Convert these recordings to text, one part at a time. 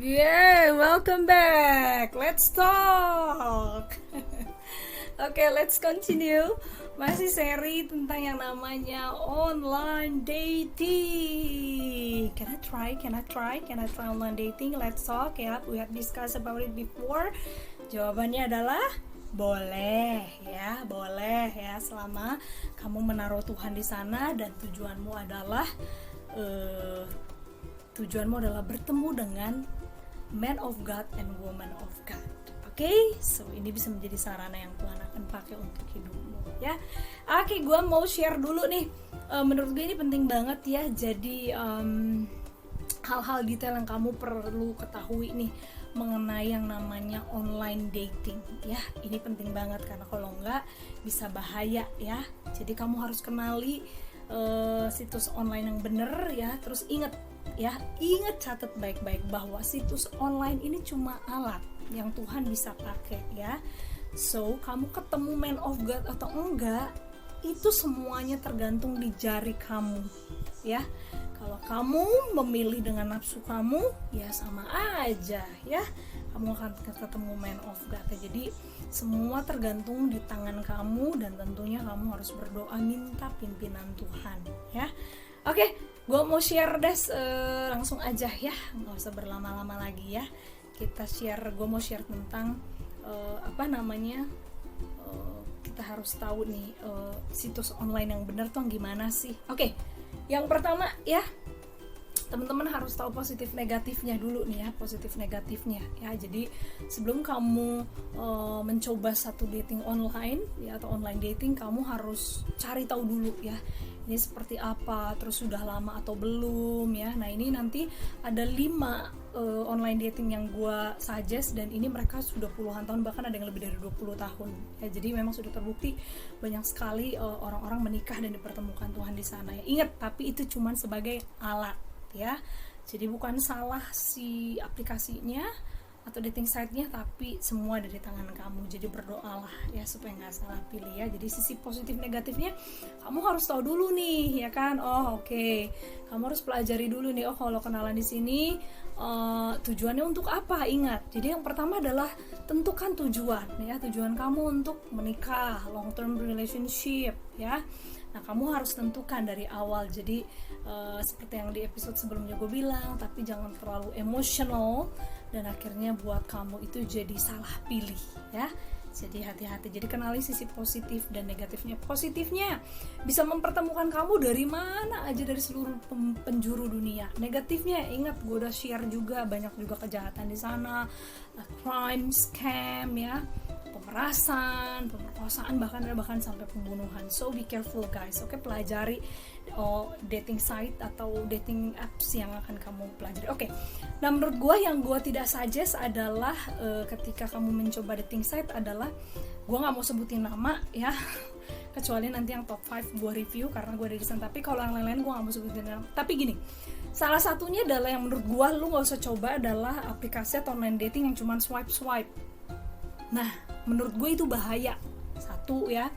Yeah, welcome back. Let's talk. Oke, let's continue. Masih seri tentang yang namanya online dating. Can I try online dating? Let's talk ya. We have discussed about it before. Jawabannya adalah boleh ya, selama kamu menaruh Tuhan di sana dan tujuanmu adalah bertemu dengan man of God and woman of God. Oke, so ini bisa menjadi sarana yang Tuhan akan pakai untuk hidupmu ya. Oke, gue mau share dulu nih. Menurut gue ini penting banget ya. Jadi hal-hal detail yang kamu perlu ketahui nih mengenai yang namanya online dating ya. Ini penting banget karena kalau enggak bisa bahaya ya. Jadi kamu harus kenali situs online yang bener ya. Terus ingat, catat baik-baik bahwa situs online ini cuma alat yang Tuhan bisa pakai ya. So, kamu ketemu man of God atau enggak, itu semuanya tergantung di jari kamu ya. Kalau kamu memilih dengan nafsu kamu, ya sama aja ya. Kamu akan ketemu man of God. Jadi semua tergantung di tangan kamu dan tentunya kamu harus berdoa minta pimpinan Tuhan ya. Oke, gue mau share langsung aja ya, nggak usah berlama-lama lagi ya. Gue mau share tentang kita harus tahu nih situs online yang benar tuh gimana sih. Oke, yang pertama ya, teman-teman harus tahu positif negatifnya dulu nih ya, positif negatifnya ya. Jadi sebelum kamu mencoba satu dating online ya atau online dating, kamu harus cari tahu dulu ya, ini seperti apa, terus sudah lama atau belum ya. Nah ini nanti ada 5 online dating yang gue suggest, dan ini mereka sudah puluhan tahun, bahkan ada yang lebih dari 20 tahun ya. Jadi memang sudah terbukti banyak sekali orang-orang menikah dan dipertemukan Tuhan di sana ya. Ingat, tapi itu cuma sebagai alat ya. Jadi bukan salah si aplikasinya atau dating site-nya, tapi semua dari tangan kamu. Jadi berdoalah ya supaya nggak salah pilih ya. Jadi sisi positif negatifnya kamu harus tahu dulu nih ya kan. Oke. Kamu harus pelajari dulu nih. Kalau kenalan di sini tujuannya untuk apa? Ingat. Jadi yang pertama adalah tentukan tujuan ya. Tujuan kamu untuk menikah, long term relationship ya. Nah, kamu harus tentukan dari awal. Jadi seperti yang di episode sebelumnya gue bilang, tapi jangan terlalu emotional dan akhirnya buat kamu itu jadi salah pilih ya. Jadi hati-hati. Jadi kenali sisi positif dan negatifnya. Positifnya bisa mempertemukan kamu dari mana aja, dari seluruh penjuru dunia. Negatifnya ingat, gue udah share juga, banyak juga kejahatan di sana, crime, scam ya, pemerasan, pemerkosaan, bahkan sampai pembunuhan. So be careful guys. Oke, pelajari dating site atau dating apps yang akan kamu pelajari. Oke. Nah, menurut gue yang gue tidak suggest adalah ketika kamu mencoba dating site adalah, gue nggak mau sebutin nama ya, kecuali nanti yang top 5 gue review karena gue ada di sana. Tapi kalau yang lain-lain gue nggak mau sebutin nama. Tapi gini, salah satunya adalah yang menurut gue lu nggak usah coba adalah aplikasi atau online dating yang cuma swipe. Nah, menurut gue itu bahaya. Satu ya,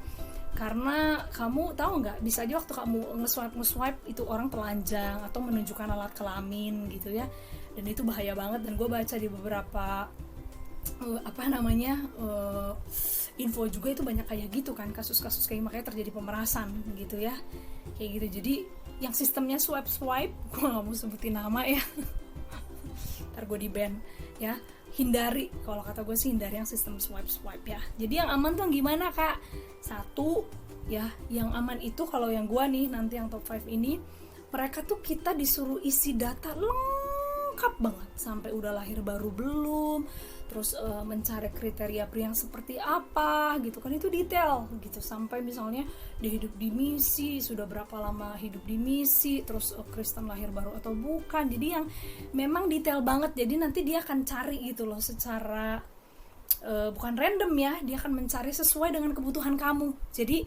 karena kamu tahu nggak, bisa aja waktu kamu nge-swipe itu orang telanjang atau menunjukkan alat kelamin gitu ya. Dan itu bahaya banget. Dan gue baca di beberapa info juga itu banyak kayak gitu kan, kasus-kasus kayak makanya terjadi pemerasan gitu ya, kayak gitu. Jadi yang sistemnya swipe, gue nggak mau sebutin nama ya, ntar gue di ban ya. Hindari, kalau kata gue sih hindari yang sistem swipe ya. Jadi yang aman tuh gimana kak? Satu ya, yang aman itu kalau yang gue nih nanti yang top 5 ini, mereka tuh kita disuruh isi data lengkap banget, sampai udah lahir baru belum, terus mencari kriteria pria yang seperti apa gitu kan, itu detail gitu, sampai misalnya dia hidup di misi, sudah berapa lama hidup di misi, terus Kristen lahir baru atau bukan. Jadi yang memang detail banget. Jadi nanti dia akan cari gitu loh secara bukan random ya, dia akan mencari sesuai dengan kebutuhan kamu. Jadi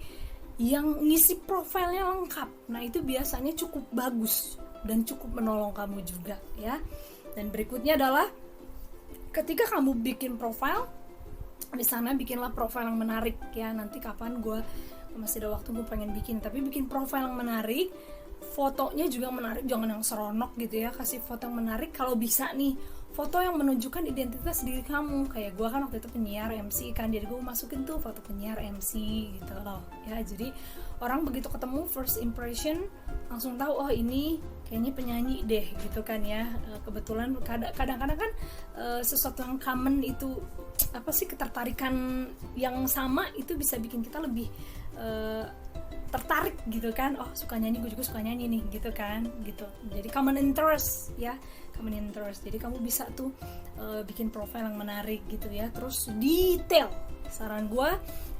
yang ngisi profilnya lengkap, nah itu biasanya cukup bagus dan cukup menolong kamu juga ya. Dan berikutnya adalah ketika kamu bikin profile di sana, bikinlah profile yang menarik ya. Nanti kapan gue masih ada waktu, gue pengen bikin, tapi bikin profile yang menarik, fotonya juga menarik, jangan yang seronok gitu ya, kasih foto yang menarik. Kalau bisa nih foto yang menunjukkan identitas diri kamu. Kayak gue kan waktu itu penyiar MC kan, jadi gue masukin tuh foto penyiar MC gitu loh ya. Jadi orang begitu ketemu first impression langsung tahu, oh ini kayaknya penyanyi deh gitu kan ya. Kebetulan kadang-kadang kan sesuatu yang common itu apa sih, ketertarikan yang sama itu bisa bikin kita lebih tertarik gitu kan. Oh suka nyanyi, gue juga suka nyanyi nih gitu kan gitu. Jadi common interest ya, common interest. Jadi kamu bisa tuh bikin profile yang menarik gitu ya. Terus detail, saran gue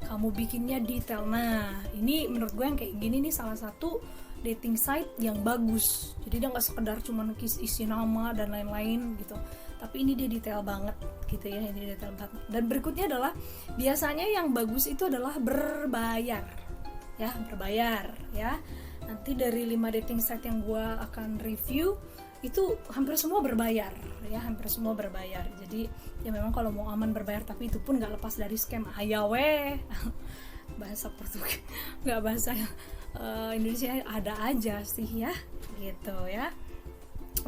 kamu bikinnya detail. Nah ini menurut gue yang kayak gini nih salah satu dating site yang bagus. Jadi dia nggak sekedar cuma isi nama dan lain-lain gitu, tapi ini dia detail banget gitu ya. Ini detail banget. Dan berikutnya adalah biasanya yang bagus itu adalah berbayar ya, berbayar ya. Nanti dari 5 dating site yang gue akan review itu hampir semua berbayar ya, hampir semua berbayar. Jadi ya memang kalau mau aman berbayar, tapi itu pun nggak lepas dari scam. Ayawe bahasa Portugis nggak, bahasa Indonesia ada aja sih ya gitu ya.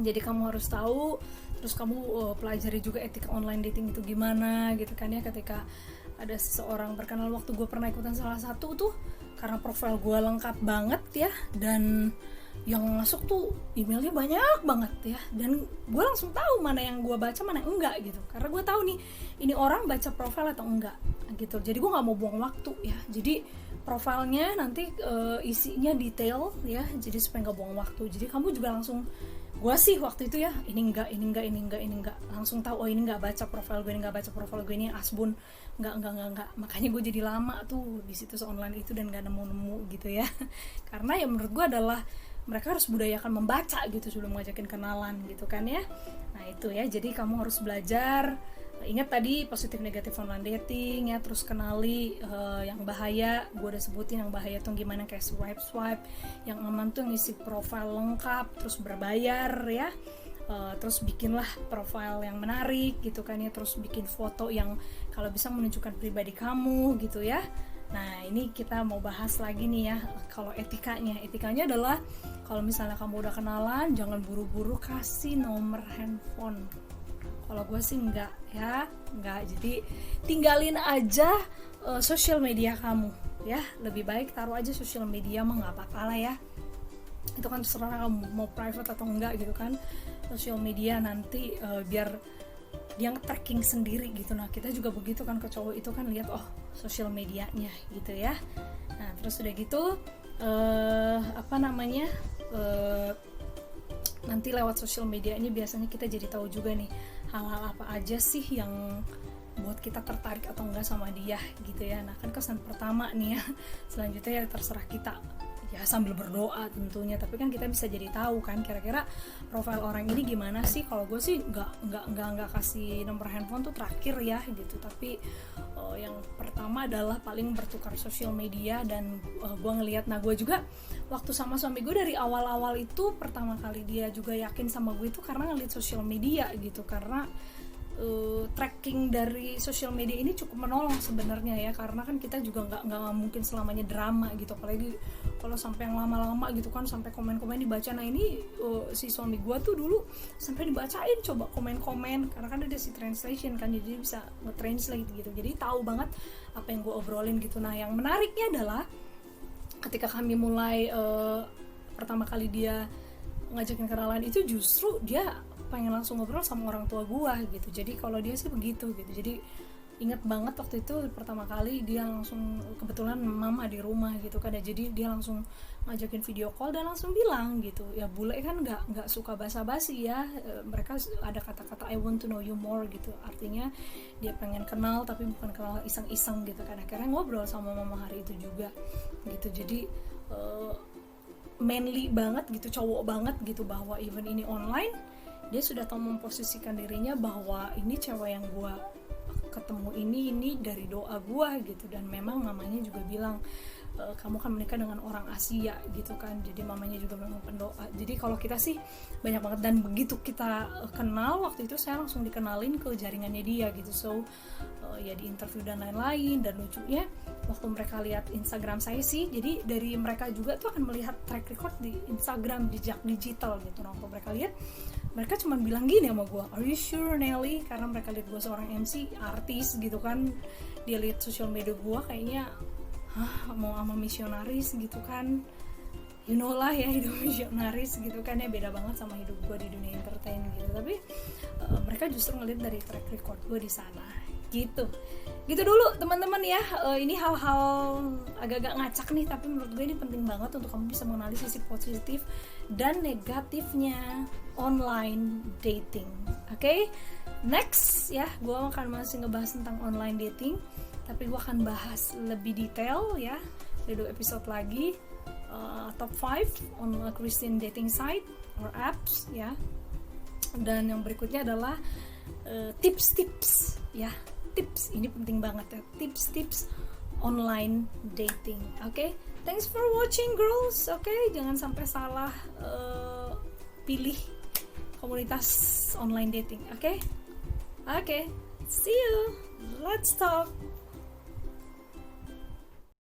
Jadi kamu harus tahu, terus kamu pelajari juga etika online dating itu gimana gitu kan ya. Ketika ada seseorang berkenal, waktu gue pernah ikutan salah satu tuh, karena profil gue lengkap banget ya, dan yang masuk tuh emailnya banyak banget ya, dan gue langsung tahu mana yang gue baca mana yang enggak gitu, karena gue tahu nih ini orang baca profil atau enggak gitu. Jadi gue nggak mau buang waktu ya, jadi profilnya nanti isinya detail ya, jadi supaya nggak buang waktu. Jadi kamu juga langsung, gue sih waktu itu ya, ini enggak, langsung tahu, oh ini nggak baca profil gue, ini nggak baca profil gue, ini asbun, enggak. Makanya gue jadi lama tuh di situs online itu dan nggak nemu gitu ya. Karena ya menurut gue adalah mereka harus budayakan membaca gitu sebelum ngajakin kenalan gitu kan ya. Nah itu ya, jadi kamu harus belajar. Ingat tadi positif negatif online dating ya, terus kenali yang bahaya. Gue udah sebutin yang bahaya tuh gimana, kayak swipe. Yang aman tuh ngisi profil lengkap terus berbayar ya. Terus bikinlah profil yang menarik gitu kan ya, terus bikin foto yang kalau bisa menunjukkan pribadi kamu gitu ya. Nah ini kita mau bahas lagi nih ya, kalau etikanya adalah kalau misalnya kamu udah kenalan, jangan buru-buru kasih nomor handphone. Kalau gue sih enggak. Jadi tinggalin aja sosial media kamu ya, lebih baik taruh aja sosial media mah nggak apa-apa lah ya. Itu kan terserah kamu mau private atau enggak gitu kan. Sosial media nanti biar dia tracking sendiri gitu. Nah kita juga begitu kan, ke cowok itu kan lihat oh sosial medianya gitu ya. Nah terus udah gitu nanti lewat sosial media ini biasanya kita jadi tahu juga nih hal-hal apa aja sih yang buat kita tertarik atau enggak sama dia gitu ya. Nah kan kesan pertama nih ya, selanjutnya ya terserah kita ya, sambil berdoa tentunya, tapi kan kita bisa jadi tahu kan kira-kira profil orang ini gimana sih. Kalau gue sih nggak kasih nomor handphone tuh terakhir ya gitu, tapi yang pertama adalah paling bertukar sosial media. Dan gue ngelihat, nah gue juga waktu sama suami gue dari awal-awal itu pertama kali dia juga yakin sama gue itu karena ngeliat sosial media gitu, karena tracking dari sosial media ini cukup menolong sebenarnya ya, karena kan kita juga nggak mungkin selamanya drama gitu, apalagi kalau sampai yang lama-lama gitu kan, sampai komen-komen dibaca. Nah ini si suami gue tuh dulu sampai dibacain coba komen-komen, karena kan ada si translation kan, jadi bisa nge-translate gitu, jadi tahu banget apa yang gue obrolin gitu. Nah yang menariknya adalah ketika kami mulai pertama kali dia ngajakin kenalan itu, justru dia pengen langsung ngobrol sama orang tua gue gitu. Jadi kalau dia sih begitu gitu. Jadi ingat banget waktu itu pertama kali dia langsung, kebetulan mama di rumah gitu kan ya, jadi dia langsung ngajakin video call dan langsung bilang gitu ya, bule kan nggak suka basa-basi ya, mereka ada kata-kata I want to know you more gitu, artinya dia pengen kenal tapi bukan kenal iseng-iseng gitu kan. Akhirnya ngobrol sama mama hari itu juga gitu. Jadi manly banget gitu, cowok banget gitu, bahwa even ini online dia sudah tahu memposisikan dirinya bahwa ini cewek yang gue ketemu ini dari doa gue gitu. Dan memang mamanya juga bilang kamu kan menikah dengan orang Asia gitu kan, jadi mamanya juga memang pendoa. Jadi kalau kita sih banyak banget, dan begitu kita kenal waktu itu saya langsung dikenalin ke jaringannya dia gitu. So ya di interview dan lain-lain. Dan lucunya waktu mereka lihat Instagram saya sih, jadi dari mereka juga tuh akan melihat track record di Instagram, jejak digital gitu. Nah waktu mereka lihat mereka cuma bilang gini sama gue, are you sure Nelly, karena mereka lihat gue seorang MC artis gitu kan, dia lihat sosial media gue kayaknya mau sama misionaris gitu kan, you know lah ya, hidup misionaris gitu kan ya, beda banget sama hidup gue di dunia entertain gitu. Tapi mereka justru ngeliat dari track record gue di sana gitu dulu teman-teman ya. Ini hal-hal agak-agak ngacak nih, tapi menurut gue ini penting banget untuk kamu bisa mengenali sisi positif dan negatifnya online dating. Oke? Next ya, gue akan masih ngebahas tentang online dating, tapi gue akan bahas lebih detail ya di 2 episode lagi. Top 5 on a Christian dating site or apps ya. Dan yang berikutnya adalah tips-tips ya. Tips ini penting banget ya. Tips-tips online dating. Oke? Thanks for watching girls. Oke? Jangan sampai salah pilih komunitas online dating. Oke? See you. Let's talk.